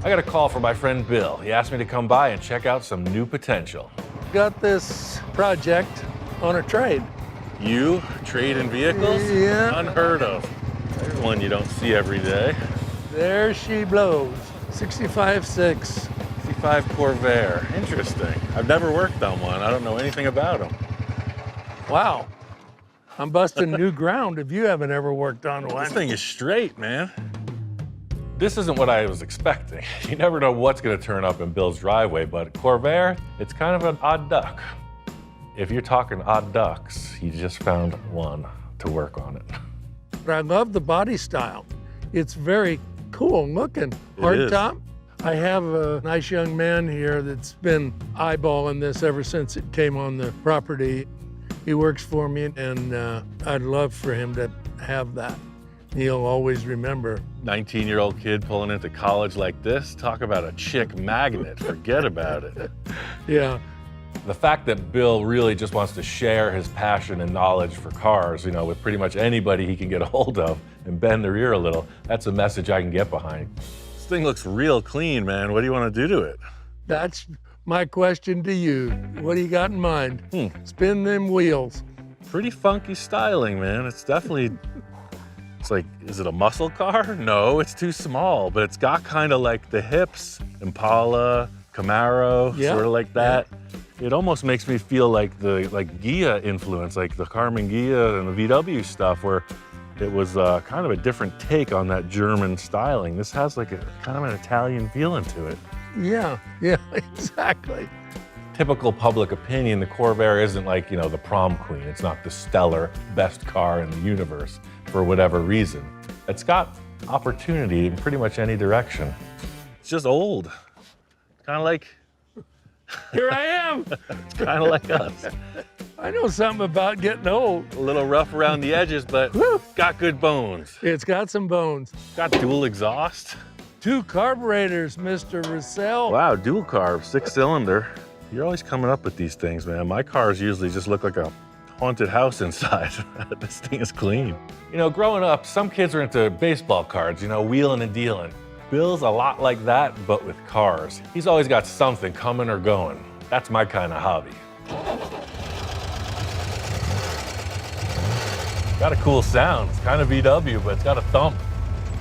I got a call from my friend Bill. He asked me to come by and check out some new potential. Got this project on a trade. You trade in vehicles? Yeah. Unheard of. There's one you don't see every day. There she blows. 65.6. 65 Corvair. Interesting. I've never worked on one. I don't know anything about them. Wow. I'm busting new ground if you haven't ever worked on one. This thing is straight, man. This isn't what I was expecting. You never know what's going to turn up in Bill's driveway, but Corvair, it's kind of an odd duck. If you're talking odd ducks, he just found one to work on it. But I love the body style. It's very cool looking. Hard top. I have a nice young man here that's been eyeballing this ever since it came on the property. He works for me, and I'd love for him to have that. He'll always remember. 19-year-old kid pulling into college like this, talk about a chick magnet, forget about it. Yeah. The fact that Bill really just wants to share his passion and knowledge for cars, you know, with pretty much anybody he can get a hold of and bend their ear a little, that's a message I can get behind. This thing looks real clean, man. What do you want to do to it? That's my question to you. What do you got in mind? Spin them wheels. Pretty funky styling, man. It's definitely, it's like, is it a muscle car? No, it's too small, but it's got kind of like the hips, Impala, Camaro, sort of like that. It almost makes me feel like the Ghia influence, like the Carmen Ghia and the VW stuff, where it was kind of a different take on that German styling. This has like a kind of an Italian feeling to it. Yeah, exactly. Typical public opinion, the Corvair isn't like, you know, the prom queen. It's not the stellar best car in the universe for whatever reason. It's got opportunity in pretty much any direction. It's just old. Kind of like... Here I am. It's kind of like us. I know something about getting old. A little rough around the edges, but got good bones. It's got some bones. Got dual exhaust. 2 carburetors, Mr. Russell. Wow, dual carb, 6-cylinder. You're always coming up with these things, man. My cars usually just look like a haunted house inside. This thing is clean. You know, growing up, some kids are into baseball cards, you know, wheeling and dealing. Bill's a lot like that, but with cars. He's always got something coming or going. That's my kind of hobby. Got a cool sound. It's kind of VW, but it's got a thump.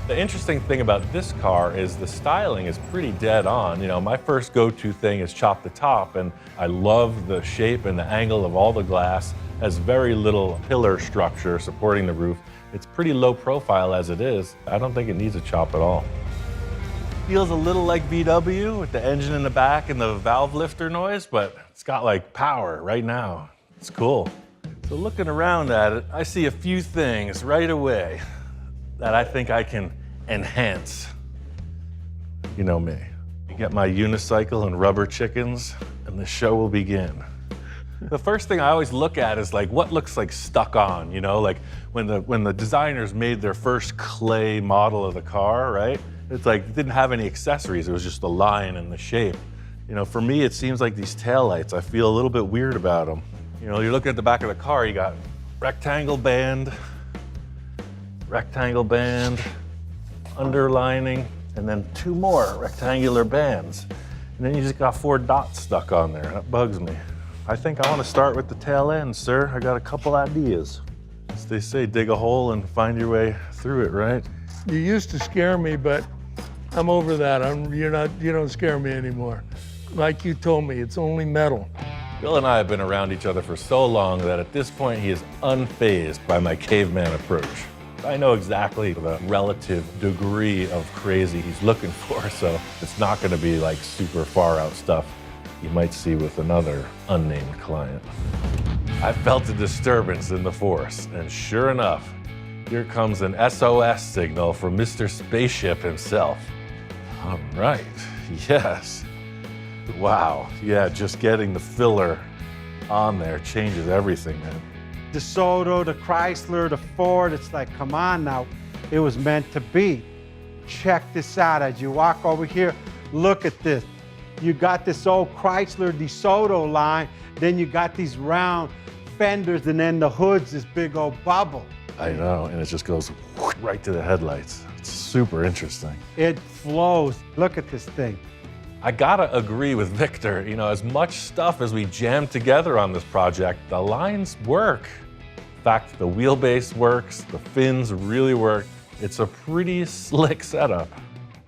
The interesting thing about this car is the styling is pretty dead on. You know, my first go-to thing is chop the top, and I love the shape and the angle of all the glass. Has very little pillar structure supporting the roof. It's pretty low profile as it is. I don't think it needs a chop at all. Feels a little like VW with the engine in the back and the valve lifter noise, but it's got like power right now. It's cool. So looking around at it, I see a few things right away that I think I can enhance. You know me. You get my unicycle and rubber chickens, and the show will begin. The first thing I always look at is like what looks like stuck on, you know, like when the designers made their first clay model of the car, right? It's like, it didn't have any accessories. It was just the line and the shape. You know, for me, it seems like these taillights, I feel a little bit weird about them. You know, you're looking at the back of the car, you got rectangle band, underlining, and then 2 more rectangular bands. And then you just got 4 dots stuck on there. That bugs me. I think I want to start with the tail end, sir. I got a couple ideas. As they say, dig a hole and find your way through it, right? You used to scare me, but I'm over that. You don't scare me anymore. Like you told me, it's only metal. Bill and I have been around each other for so long that at this point he is unfazed by my caveman approach. I know exactly the relative degree of crazy he's looking for, so it's not going to be like super far out stuff you might see with another unnamed client. I felt a disturbance in the force, and sure enough, here comes an SOS signal from Mr. Spaceship himself. All right, yes. Wow, yeah, just getting the filler on there changes everything, man. The DeSoto, the Chrysler, the Ford, it's like, come on now. It was meant to be. Check this out. As you walk over here, look at this. You got this old Chrysler DeSoto line, then you got these round fenders, and then the hood's this big old bubble. I know, and it just goes right to the headlights. It's super interesting. It flows. Look at this thing. I gotta agree with Victor. You know, as much stuff as we jammed together on this project, the lines work. In fact, the wheelbase works, the fins really work. It's a pretty slick setup.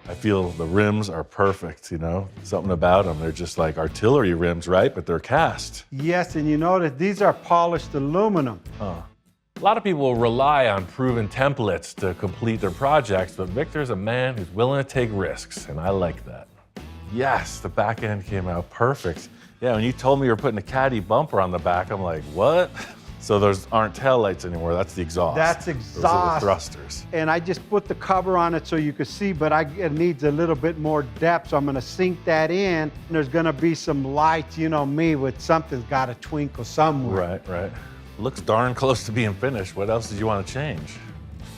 I feel the rims are perfect, you know? Something about them, they're just like artillery rims, right? But they're cast. Yes, and you notice these are polished aluminum. A lot of people rely on proven templates to complete their projects, but Victor's a man who's willing to take risks, and I like that. Yes, the back end came out perfect. Yeah, when you told me you were putting a caddy bumper on the back, I'm like, what? So those aren't taillights anymore, that's the exhaust. That's exhaust. Those are the thrusters. And I just put the cover on it so you could see, but it needs a little bit more depth, so I'm gonna sink that in. And there's gonna be some lights, you know me, with something's gotta twinkle somewhere. Right. Looks darn close to being finished. What else did you want to change?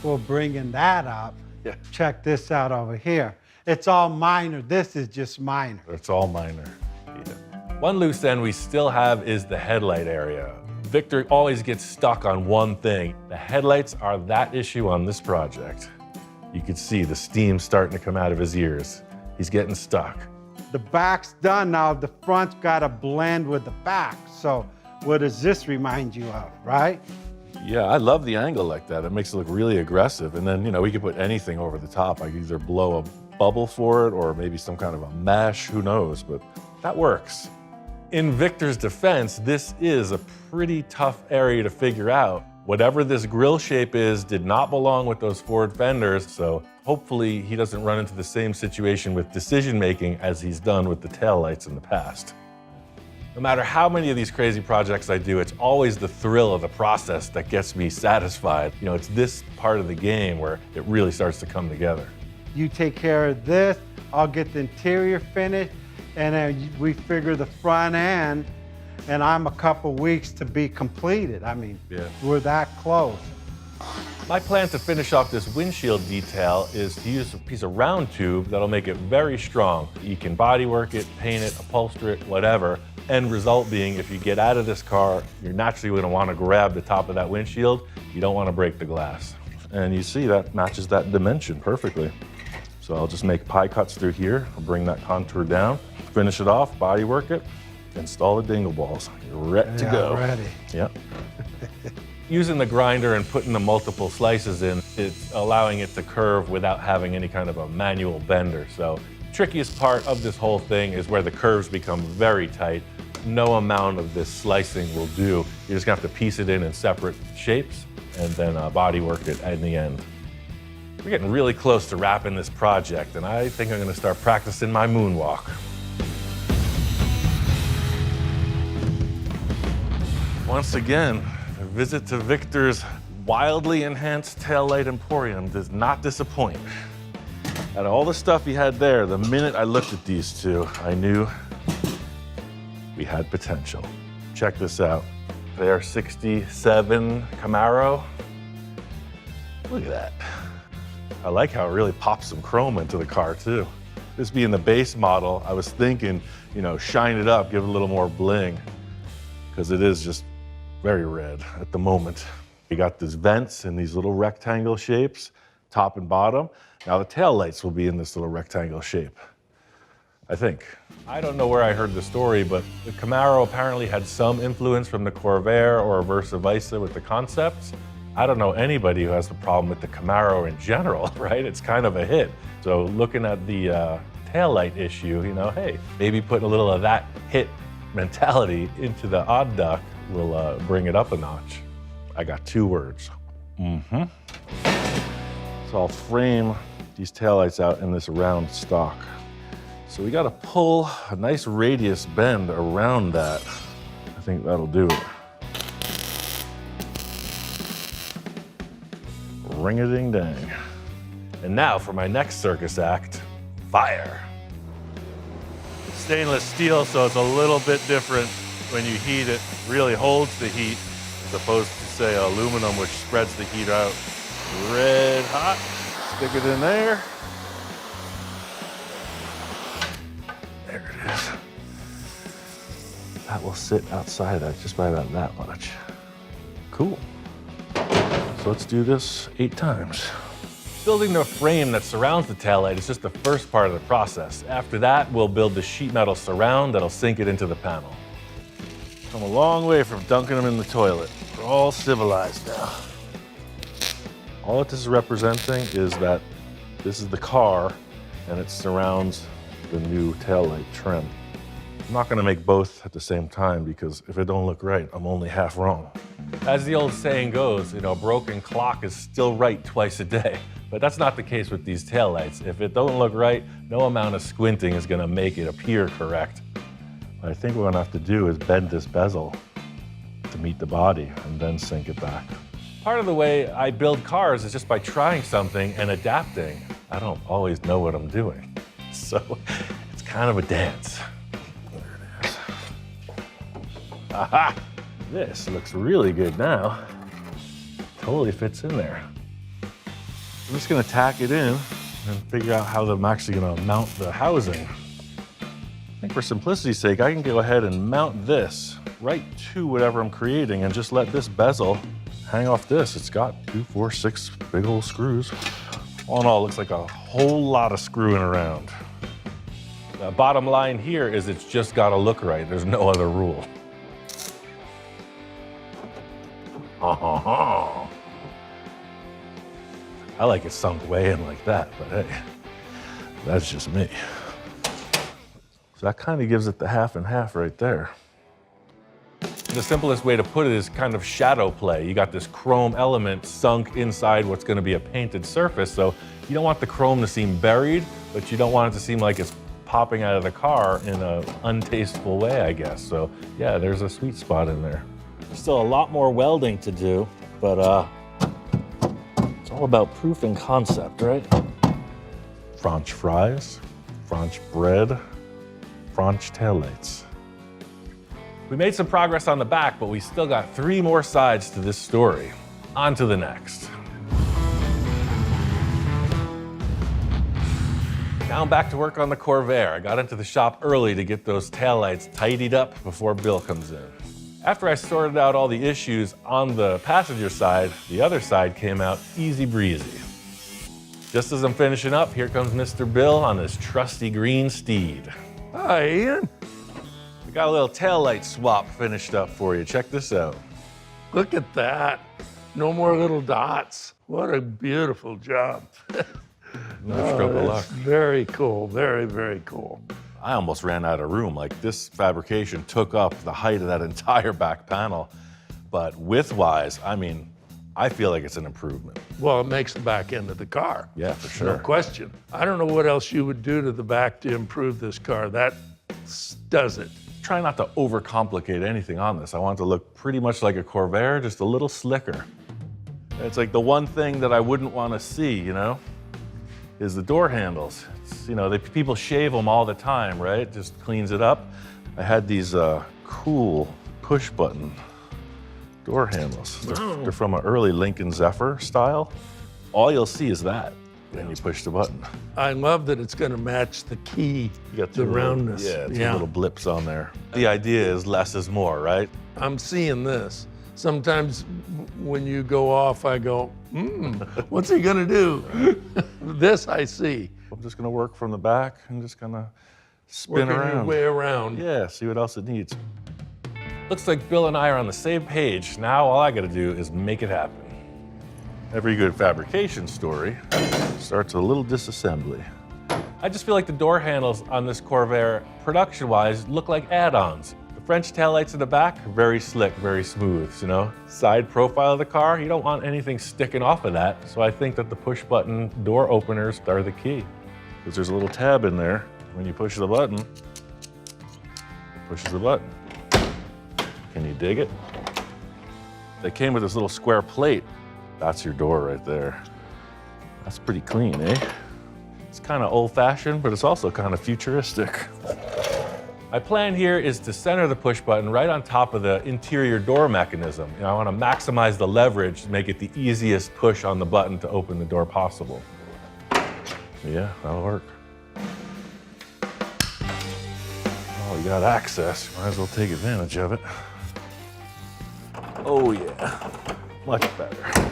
Well, bringing that up, Yeah. check this out over here. It's all minor. This is just minor. It's all minor. Yeah. One loose end we still have is the headlight area. Victor always gets stuck on one thing. The headlights are that issue on this project. You can see the steam starting to come out of his ears. He's getting stuck. The back's done now. The front's got to blend with the back. So what does this remind you of, right? Yeah, I love the angle like that. It makes it look really aggressive. And then, you know, we could put anything over the top. I could either blow a bubble for it or maybe some kind of a mesh, who knows, but that works. In Victor's defense, this is a pretty tough area to figure out. Whatever this grille shape is did not belong with those Ford fenders, so hopefully he doesn't run into the same situation with decision-making as he's done with the taillights in the past. No matter how many of these crazy projects I do, it's always the thrill of the process that gets me satisfied. You know, it's this part of the game where it really starts to come together. You take care of this, I'll get the interior finished, and then we figure the front end, and I'm a couple weeks to be completed. I mean, we're that close. My plan to finish off this windshield detail is to use a piece of round tube that'll make it very strong. You can bodywork it, paint it, upholster it, whatever. End result being, if you get out of this car, you're naturally going to want to grab the top of that windshield. You don't want to break the glass. And you see that matches that dimension perfectly. So I'll just make pie cuts through here. I'll bring that contour down, finish it off, bodywork it, install the dingle balls. You're ready to go. Ready. Yep. Using the grinder and putting the multiple slices in, it's allowing it to curve without having any kind of a manual bender. So trickiest part of this whole thing is where the curves become very tight. No amount of this slicing will do. You're just gonna have to piece it in separate shapes and then bodywork it in the end. We're getting really close to wrapping this project, and I think I'm gonna start practicing my moonwalk. Once again, a visit to Victor's wildly enhanced taillight emporium does not disappoint. Out of all the stuff he had there, the minute I looked at these two, I knew we had potential. Check this out. They are 67 Camaro. Look at that. I like how it really pops some chrome into the car too. This being the base model, I was thinking, you know, shine it up, give it a little more bling, because it is just very red at the moment. You got these vents in these little rectangle shapes, top and bottom. Now the tail lights will be in this little rectangle shape, I think. I don't know where I heard the story, but the Camaro apparently had some influence from the Corvair or versa versa with the concepts. I don't know anybody who has a problem with the Camaro in general, right? It's kind of a hit. So looking at the taillight issue, you know, hey, maybe putting a little of that hit mentality into the odd duck will bring it up a notch. I got 2 words. So I'll frame these taillights out in this round stock. So we gotta pull a nice radius bend around that. I think that'll do it. Ring-a-ding-dang. And now for my next circus act, fire. It's stainless steel, so it's a little bit different when you heat it. Really holds the heat, as opposed to, say, aluminum, which spreads the heat out. Red hot. Stick it in there. There it is. That will sit outside of that just by about that much. Cool. So let's do this 8 times. Building the frame that surrounds the taillight is just the first part of the process. After that, we'll build the sheet metal surround that'll sink it into the panel. Come a long way from dunking them in the toilet. We're all civilized now. All that this is representing is that this is the car and it surrounds the new taillight trim. I'm not gonna make both at the same time because if it don't look right, I'm only half wrong. As the old saying goes, a broken clock is still right twice a day. But that's not the case with these taillights. If it don't look right, no amount of squinting is gonna make it appear correct. What I think we're gonna have to do is bend this bezel to meet the body and then sink it back. Part of the way I build cars is just by trying something and adapting. I don't always know what I'm doing. So it's kind of a dance. There it is. Aha! This looks really good now. Totally fits in there. I'm just gonna tack it in and figure out how I'm actually gonna mount the housing. I think for simplicity's sake, I can go ahead and mount this right to whatever I'm creating and just let this bezel hang off this. It's got 2, 4, 6 big old screws. All in all, it looks like a whole lot of screwing around. The bottom line here is it's just gotta look right. There's no other rule. I like it sunk way in like that, but hey, that's just me. So that kind of gives it the half and half right there. The simplest way to put it is kind of shadow play. You got this chrome element sunk inside what's gonna be a painted surface, so you don't want the chrome to seem buried, but you don't want it to seem like it's popping out of the car in an untasteful way, I guess. So yeah, there's a sweet spot in there. There's still a lot more welding to do, but it's all about proof and concept, right? French fries, French bread, French taillights. We made some progress on the back, but we still got 3 more sides to this story. On to the next. Now I'm back to work on the Corvair. I got into the shop early to get those taillights tidied up before Bill comes in. After I sorted out all the issues on the passenger side, the other side came out easy breezy. Just as I'm finishing up, here comes Mr. Bill on his trusty green steed. Hi, Ian. We got a little taillight swap finished up for you. Check this out. Look at that. No more little dots. What a beautiful job. Another stroke of luck. That's very cool. Very, very cool. I almost ran out of room. Like, this fabrication took up the height of that entire back panel. But width-wise, I mean, I feel like it's an improvement. Well, it makes the back end of the car. Yeah, for sure. No question. I don't know what else you would do to the back to improve this car. That does it. Try not to overcomplicate anything on this. I want it to look pretty much like a Corvair, just a little slicker. It's like the one thing that I wouldn't want to see, is the door handles. People shave them all the time, right? Just cleans it up. I had these cool push button door handles. They're from an early Lincoln Zephyr style. All you'll see is that when you push the button. I love that it's going to match the key, You got the roundness. Two little blips on there. The idea is less is more, right? I'm seeing this. Sometimes when you go off, I go, what's he gonna do? This I see. I'm just gonna work from the back and just kind of spin Working around. your way around. Yeah, see what else it needs. Looks like Bill and I are on the same page. Now all I gotta do is make it happen. Every good fabrication story starts with a little disassembly. I just feel like the door handles on this Corvair, production-wise, look like add-ons. The French taillights in the back, very slick, very smooth, Side profile of the car, you don't want anything sticking off of that, so I think that the push-button door openers are the key. Because there's a little tab in there. When you push the button, it pushes the button. Can you dig it? They came with this little square plate. That's your door right there. That's pretty clean, eh? It's kind of old-fashioned, but it's also kind of futuristic. My plan here is to center the push button right on top of the interior door mechanism. I want to maximize the leverage to make it the easiest push on the button to open the door possible. Yeah, that'll work. Oh, you got access. Might as well take advantage of it. Oh yeah, much better.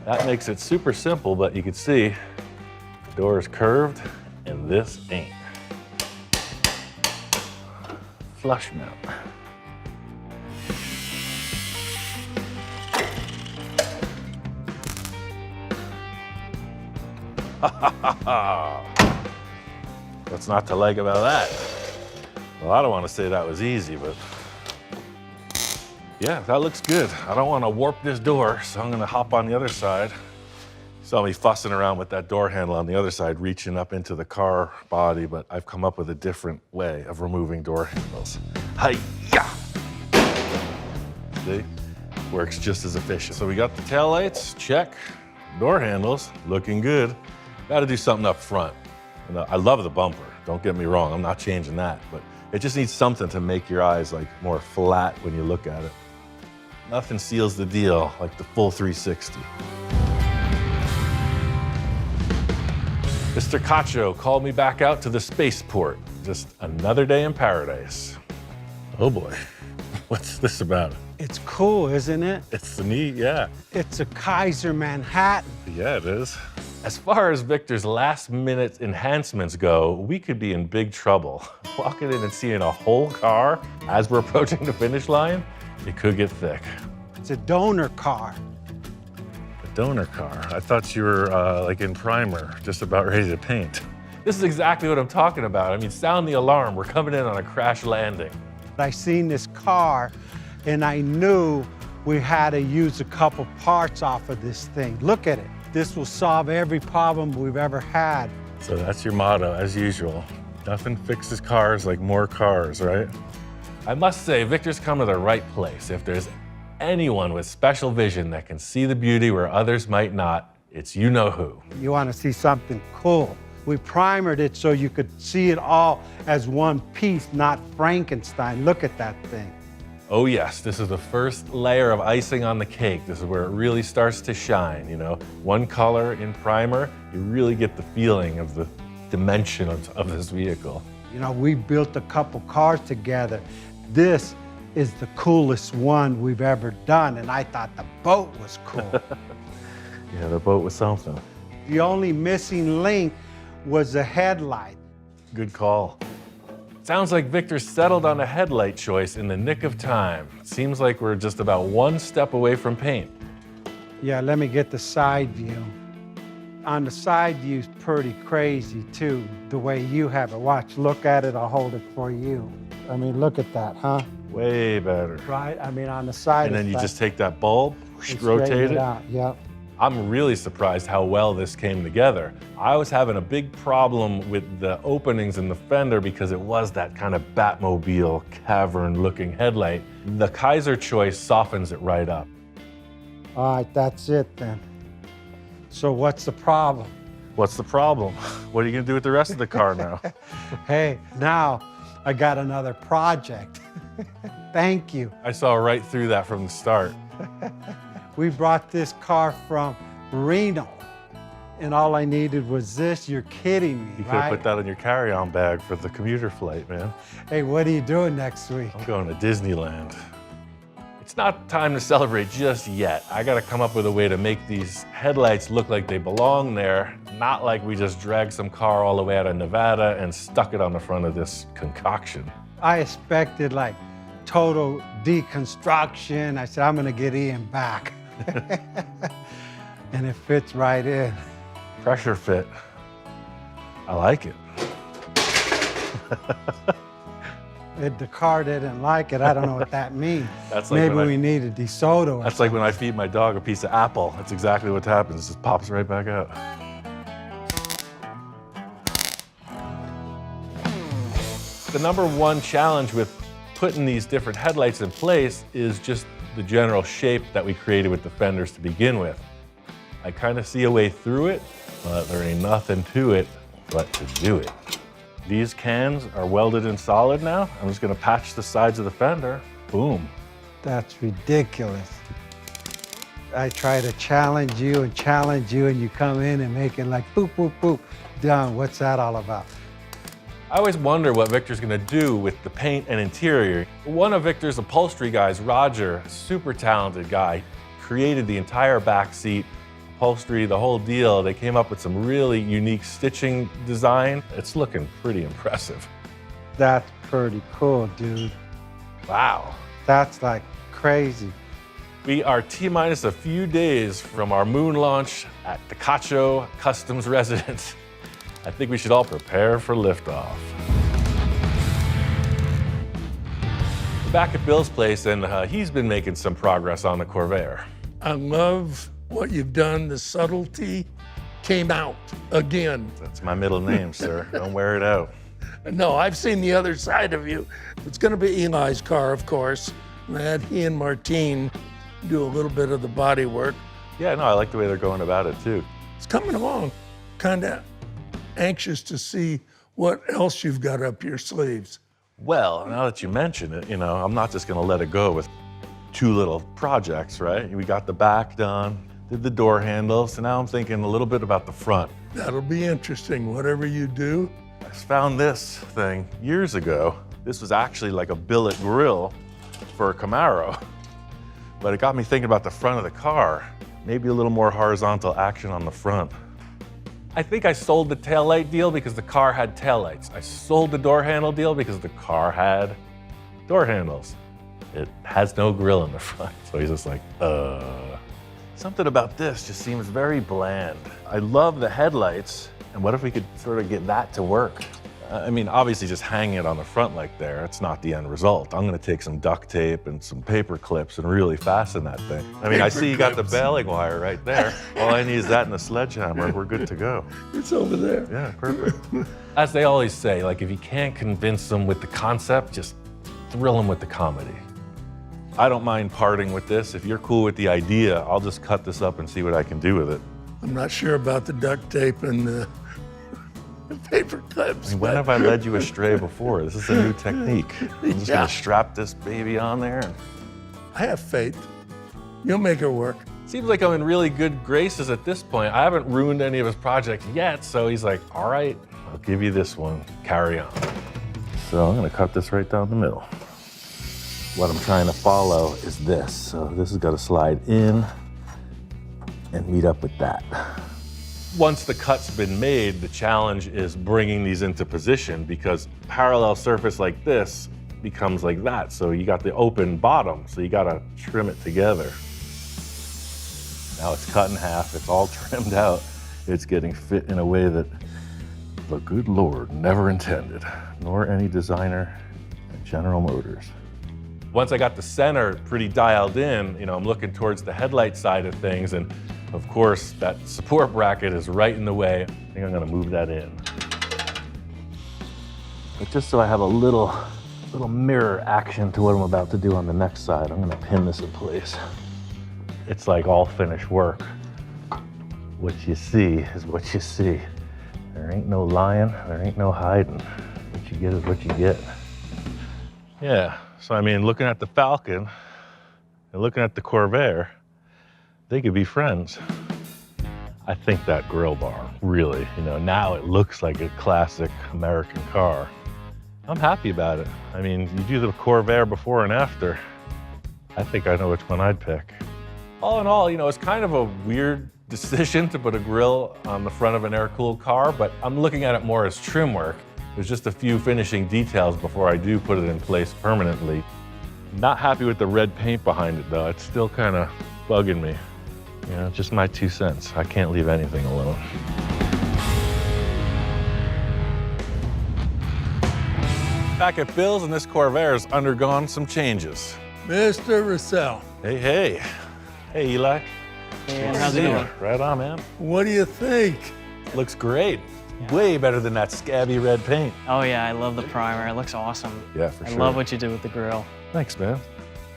That makes it super simple, but you can see the door is curved and this ain't. Flush mount. What's not to like about that? Well, I don't want to say that was easy, but yeah, that looks good. I don't want to warp this door, so I'm going to hop on the other side. You saw me fussing around with that door handle on the other side, reaching up into the car body, but I've come up with a different way of removing door handles. Hi-ya! See? Works just as efficient. So we got the taillights, check. Door handles, looking good. Got to do something up front. And I love the bumper, don't get me wrong, I'm not changing that, but it just needs something to make your eyes like more flat when you look at it. Nothing seals the deal like the full 360. Mr. Cacho called me back out to the spaceport. Just another day in paradise. Oh boy, what's this about? It's cool, isn't it? It's neat, yeah. It's a Kaiser Manhattan. Yeah, it is. As far as Victor's last-minute enhancements go, we could be in big trouble. Walking in and seeing a whole car as we're approaching the finish line, it could get thick. It's a donor car. A donor car? I thought you were like in primer, just about ready to paint. This is exactly what I'm talking about. I mean, sound the alarm. We're coming in on a crash landing. I seen this car and I knew we had to use a couple parts off of this thing. Look at it. This will solve every problem we've ever had. So that's your motto, as usual. Nothing fixes cars like more cars, right? I must say, Victor's come to the right place. If there's anyone with special vision that can see the beauty where others might not, it's you-know-who. You want to see something cool. We primered it so you could see it all as one piece, not Frankenstein. Look at that thing. Oh yes, this is the first layer of icing on the cake. This is where it really starts to shine, you know? One color in primer, you really get the feeling of the dimension of this vehicle. You know, we built a couple cars together. This is the coolest one we've ever done, and I thought the boat was cool. Yeah, the boat was something. The only missing link was the headlight. Good call. Sounds like Victor settled on a headlight choice in the nick of time. Seems like we're just about one step away from paint. Yeah, let me get the side view. On the side view is pretty crazy too, the way you have it. Watch, look at it, I'll hold it for you. I mean, look at that, huh? Way better. Right, I mean, on the side. And then you like, just take that bulb, and rotate straighten it. Out. Yep. I'm really surprised how well this came together. I was having a big problem with the openings in the fender because it was that kind of Batmobile cavern-looking headlight. The Kaiser choice softens it right up. All right, that's it then. So what's the problem? What's the problem? What are you gonna do with the rest of the car now? Hey, now I got another project. Thank you. I saw right through that from the start. We brought this car from Reno, and all I needed was this. You're kidding me, You could have right? put that in your carry-on bag for the commuter flight, man. Hey, what are you doing next week? I'm going to Disneyland. It's not time to celebrate just yet. I gotta come up with a way to make these headlights look like they belong there, not like we just dragged some car all the way out of Nevada and stuck it on the front of this concoction. I expected like total deconstruction. I said, I'm gonna get Ian back. And it fits right in. Pressure fit. I like it. The car didn't like it. I don't know what that means. That's like Maybe when we need a DeSoto. Or That's like when I feed my dog a piece of apple. That's exactly what happens. It just pops right back out. The number one challenge with putting these different headlights in place is just the general shape that we created with the fenders to begin with. I kind of see a way through it, but there ain't nothing to it but to do it. These cans are welded in solid now. I'm just gonna patch the sides of the fender. Boom. That's ridiculous. I try to challenge you, and you come in and make it like boop, boop, boop. Done. What's that all about? I always wonder what Victor's gonna do with the paint and interior. One of Victor's upholstery guys, Roger, super talented guy, created the entire back seat, upholstery, the whole deal. They came up with some really unique stitching design. It's looking pretty impressive. That's pretty cool, dude. Wow. That's like crazy. We are T-minus a few days from our moon launch at the Cacho Customs residence. I think we should all prepare for liftoff. We're back at Bill's place, and he's been making some progress on the Corvair. I love what you've done. The subtlety came out again. That's my middle name, sir. Don't wear it out. No, I've seen the other side of you. It's going to be Eli's car, of course. And I had he and Martine do a little bit of the body work. Yeah, no, I like the way they're going about it, too. It's coming along. Kind of anxious to see what else you've got up your sleeves. Well, now that you mention it, I'm not just going to let it go with 2 little projects, right? We got the back done, did the door handles, so now I'm thinking a little bit about the front. That'll be interesting, whatever you do. I found this thing years ago. This was actually like a billet grille for a Camaro. But it got me thinking about the front of the car. Maybe a little more horizontal action on the front. I think I sold the taillight deal because the car had taillights. I sold the door handle deal because the car had door handles. It has no grille in the front. So he's just like, Something about this just seems very bland. I love the headlights. And what if we could sort of get that to work? I mean, obviously just hanging it on the front like there, it's not the end result. I'm gonna take some duct tape and some paper clips and really fasten that thing. I mean, I see you got the baling wire right there. All I need is that and a sledgehammer, we're good to go. It's over there. Yeah, perfect. As they always say, like if you can't convince them with the concept, just thrill them with the comedy. I don't mind parting with this. If you're cool with the idea, I'll just cut this up and see what I can do with it. I'm not sure about the duct tape and the paper clips. I mean, when have I led you astray before? This is a new technique. I'm just gonna strap this baby on there. I have faith. You'll make it work. Seems like I'm in really good graces at this point. I haven't ruined any of his projects yet, so he's like, all right, I'll give you this one, carry on. So I'm gonna cut this right down the middle. What I'm trying to follow is this. So this has got to slide in and meet up with that. Once the cut's been made, the challenge is bringing these into position because parallel surface like this becomes like that. So you got the open bottom, so you got to trim it together. Now it's cut in half, it's all trimmed out. It's getting fit in a way that the good Lord never intended, nor any designer at General Motors. Once I got the center pretty dialed in, I'm looking towards the headlight side of things, and of course, that support bracket is right in the way. I think I'm gonna move that in. But just so I have a little mirror action to what I'm about to do on the next side, I'm gonna pin this in place. It's like all finished work. What you see is what you see. There ain't no lying, there ain't no hiding. What you get is what you get. Yeah, so I mean, looking at the Falcon and looking at the Corvair, they could be friends. I think that grill bar, really, now it looks like a classic American car. I'm happy about it. I mean, you do the Corvair before and after. I think I know which one I'd pick. All in all, it's kind of a weird decision to put a grill on the front of an air-cooled car, but I'm looking at it more as trim work. There's just a few finishing details before I do put it in place permanently. Not happy with the red paint behind it, though. It's still kind of bugging me. Just my 2 cents. I can't leave anything alone. Back at Bill's, and this Corvair has undergone some changes. Mr. Russell, Hey. Hey, Eli. Hey, how's it going? Right on, man. what do you think? Looks great. Yeah. Way better than that scabby red paint. Oh yeah, I love the primer. It looks awesome. Yeah, for I sure. love what you did with the grill. Thanks, man.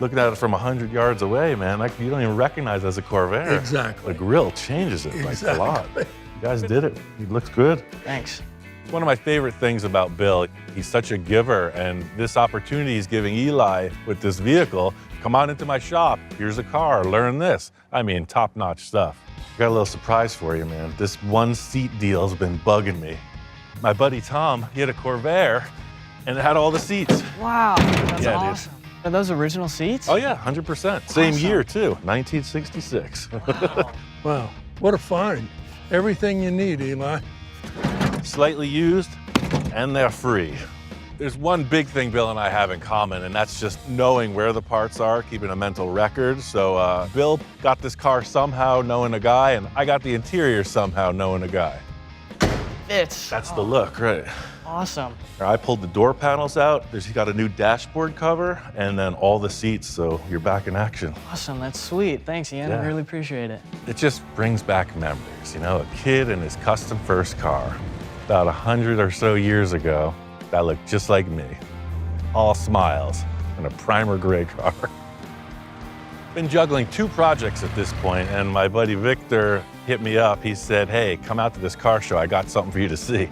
Looking at it from 100 yards away, man, you don't even recognize it as a Corvair. Exactly. The grill changes it like a lot. You guys did it. It looks good. Thanks. One of my favorite things about Bill, he's such a giver, and this opportunity he's giving Eli with this vehicle. Come on into my shop. Here's a car. Learn this. I mean, top-notch stuff. Got a little surprise for you, man. This one seat deal's been bugging me. My buddy Tom, he had a Corvair, and it had all the seats. Wow, that's Yeah, dude. awesome. Are those original seats? Oh yeah, 100%. Same Awesome. year too, 1966. Wow. Wow. What a find. Everything you need, Eli. Slightly used, and they're free. There's one big thing Bill and I have in common, and that's just knowing where the parts are, keeping a mental record. So Bill got this car somehow knowing a guy, and I got the interior somehow knowing a guy. Fits. That's the look, right? Awesome. I pulled the door panels out. He's got a new dashboard cover, and then all the seats, so you're back in action. Awesome, that's sweet. Thanks, Ian. Yeah. I really appreciate it. It just brings back memories, you know, a kid in his custom first car. About 100 or so years ago, that looked just like me. All smiles in a primer gray car. Been juggling 2 projects at this point, and my buddy Victor hit me up. He said, hey, come out to this car show. I got something for you to see.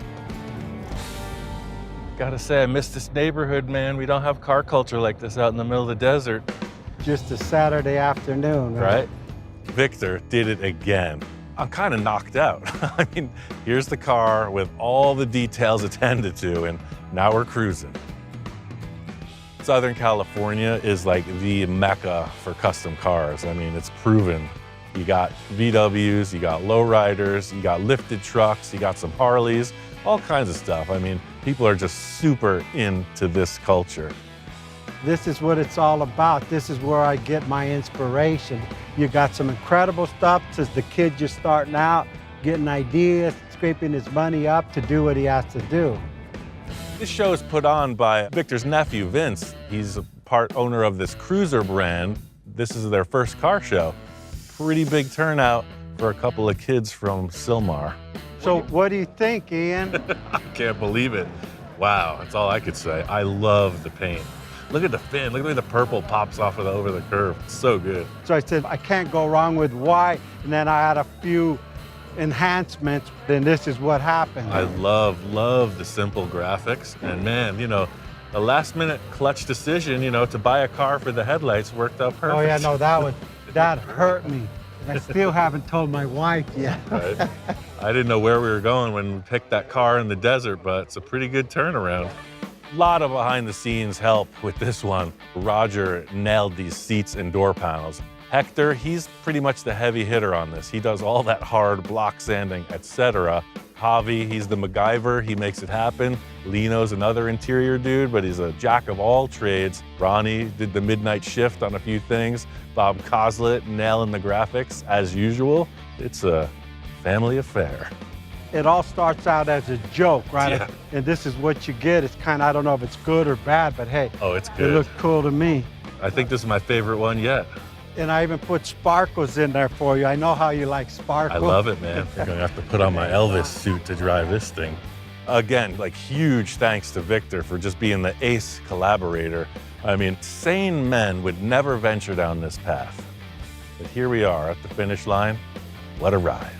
Gotta say, I miss this neighborhood, man. We don't have car culture like this out in the middle of the desert. Just a Saturday afternoon, Right? Victor did it again. I'm kind of knocked out. I mean, here's the car with all the details attended to, and now we're cruising. Southern California is like the mecca for custom cars. I mean, it's proven. You got VWs, you got lowriders, you got lifted trucks, you got some Harleys, all kinds of stuff. I mean, people are just super into this culture. This is what it's all about. This is where I get my inspiration. You got some incredible stuff since the kid just starting out, getting ideas, scraping his money up to do what he has to do. This show is put on by Victor's nephew, Vince. He's a part owner of this cruiser brand. This is their first car show. Pretty big turnout for a couple of kids from Sylmar. So what do you think, Ian? I can't believe it. Wow, that's all I could say. I love the paint. Look at the fin. Look at the way the purple pops off of over the curve. It's so good. So I said, I can't go wrong with white. And then I had a few enhancements. Then this is what happened. I love the simple graphics. And man, you know, the last minute clutch decision, you know, to buy a car for the headlights worked out perfect. Oh yeah, no, that hurt me. I still haven't told my wife yet. Right. I didn't know where we were going when we picked that car in the desert, but it's a pretty good turnaround. A lot of behind the scenes help with this one. Roger nailed these seats and door panels. Hector, he's pretty much the heavy hitter on this. He does all that hard block sanding, etc. Javi, he's the MacGyver, he makes it happen. Lino's another interior dude, but he's a jack of all trades. Ronnie did the midnight shift on a few things. Bob Coslet nailing the graphics as usual. It's a family affair. It all starts out as a joke, right? Yeah. And this is what you get. It's kind of, I don't know if it's good or bad, but hey, Oh, it's it good. looks cool to me. I think this is my favorite one yet. And I even put sparkles in there for you. I know how you like I sparkles. love it, man. I'm gonna have to put on my Elvis suit to drive this thing. Again, like huge thanks to Victor for just being the ace collaborator. I mean, sane men would never venture down this path. But here we are at the finish line. What a ride.